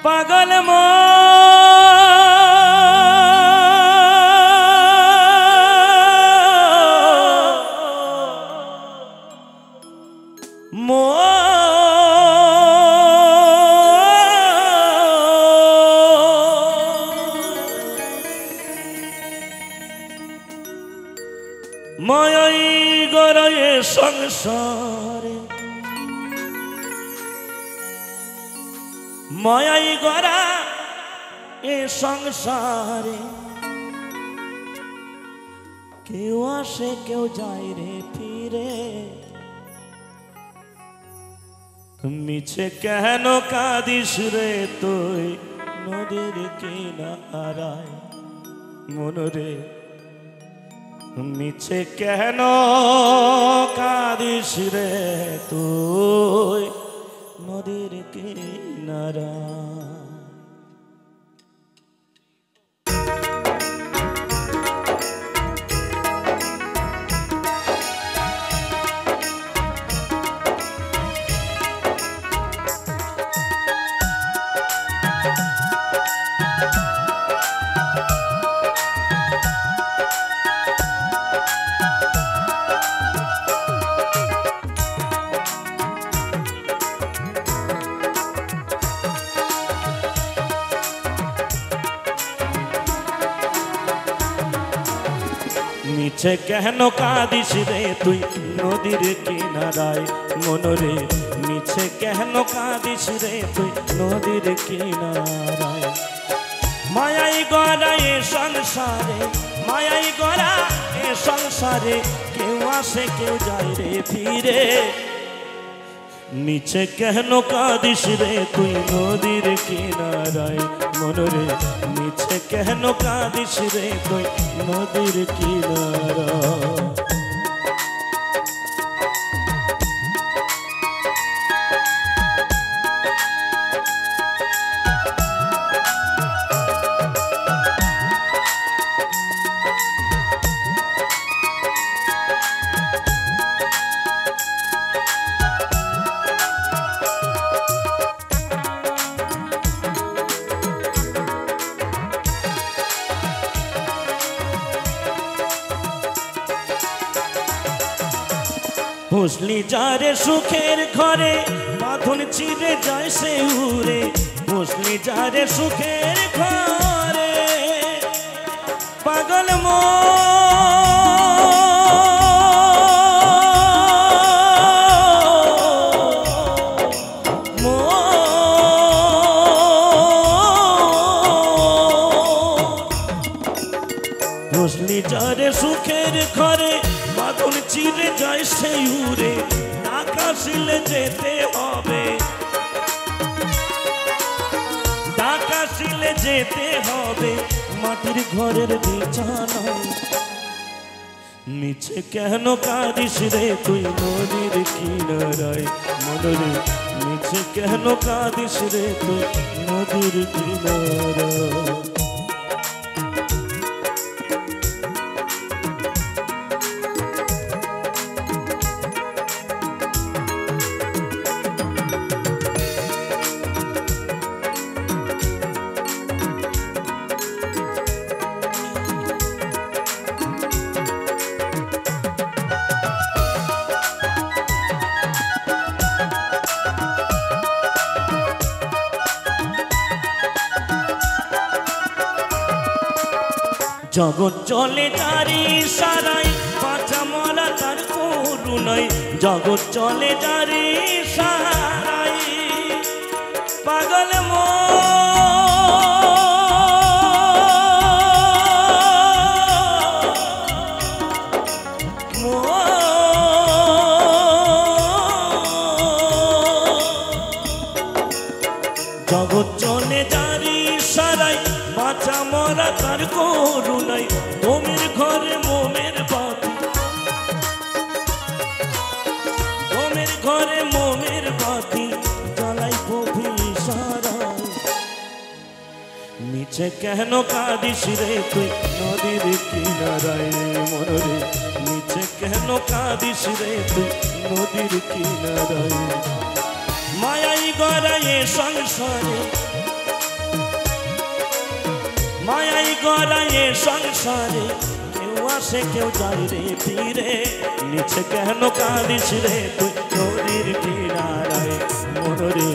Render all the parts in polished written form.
পাগল মায়াই গড়ায় সংসারে মায়াই গড়া এ সংসারে কেউ আসে কেউ যায় রে ফিরে মিছে কেন কাঁদিস রে তুই নদীর কিনারায় মনরে মিছে কেন কাঁদিস রে তুই নদীর কিনারায় মিছে কেন কাঁদিস রে তুই নদীর কিনারায় মনরে মিছে কেন কাঁদিস রে তুই নদীর কিনারায় মায়াই গড়া এ সংসারে মায়াই গড়া এ সংসারে কেউ আসে কেউ যায় রে ফিরে মিছে কেন কাঁদিস রে তুই নদীর কিনারায় মনরে মিছে কেন কাঁদিস রে তুই নদীর কিনারায় বুঝলি যারে সুখের ঘরে বাঁধন চিরে যায় সে উড়ে বুঝলি যারে সুখের ঘরে পাগল বুঝলি যারে সুখের ঘরে বাঁধন চিরে যায় সেই উড়ে আকাশিলে যেতে হবে আকাশিলে যেতে হবে মাটির ঘরের বিছানায় মিছে কেন কাঁদিস রে তুই নদীর কিনারায় মনরে মিছে কেন কাঁদিস রে তুই নদীর কিনারায় জগৎ চলে তারি সারাই পাছা মরা তার করুণাই জগৎ চলে তারি সারাই পাগল জগৎ চলে তারি সারাই পাছা মরা তার করুণাই মোমের ঘরে মোমের বাতি মোমের ঘরে মোমের বাতি জ্বালাই প্রভু সারাই মিছে কেন কাঁদিস রে তুই নদীর কিনারায় মনরে মিছে কেন কাঁদিস রে তুই নদীর কিনারায় মায়াই গড়ায় সংসারে গড়ায় সংসারে কেউ আসে কেউ যায় রে তীরে নিচে কেন কাঁদিস রে তুই নদীর কিনারায় মনরে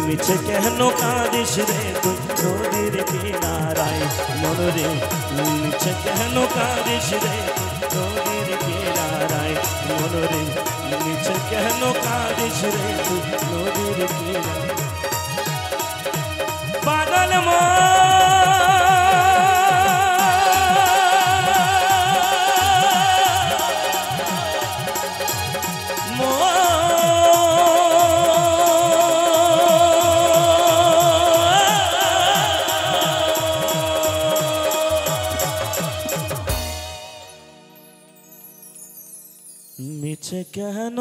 নিচে কেন কাঁদিস রে তুই নদীর কিনারায় মনরে নিচে কেন কাঁদিস রে তুই নদীর কিনারায় মনরে নিচে কেন কাঁদিস রে তুই নদীর কিনারায় পাগল মিছে কেন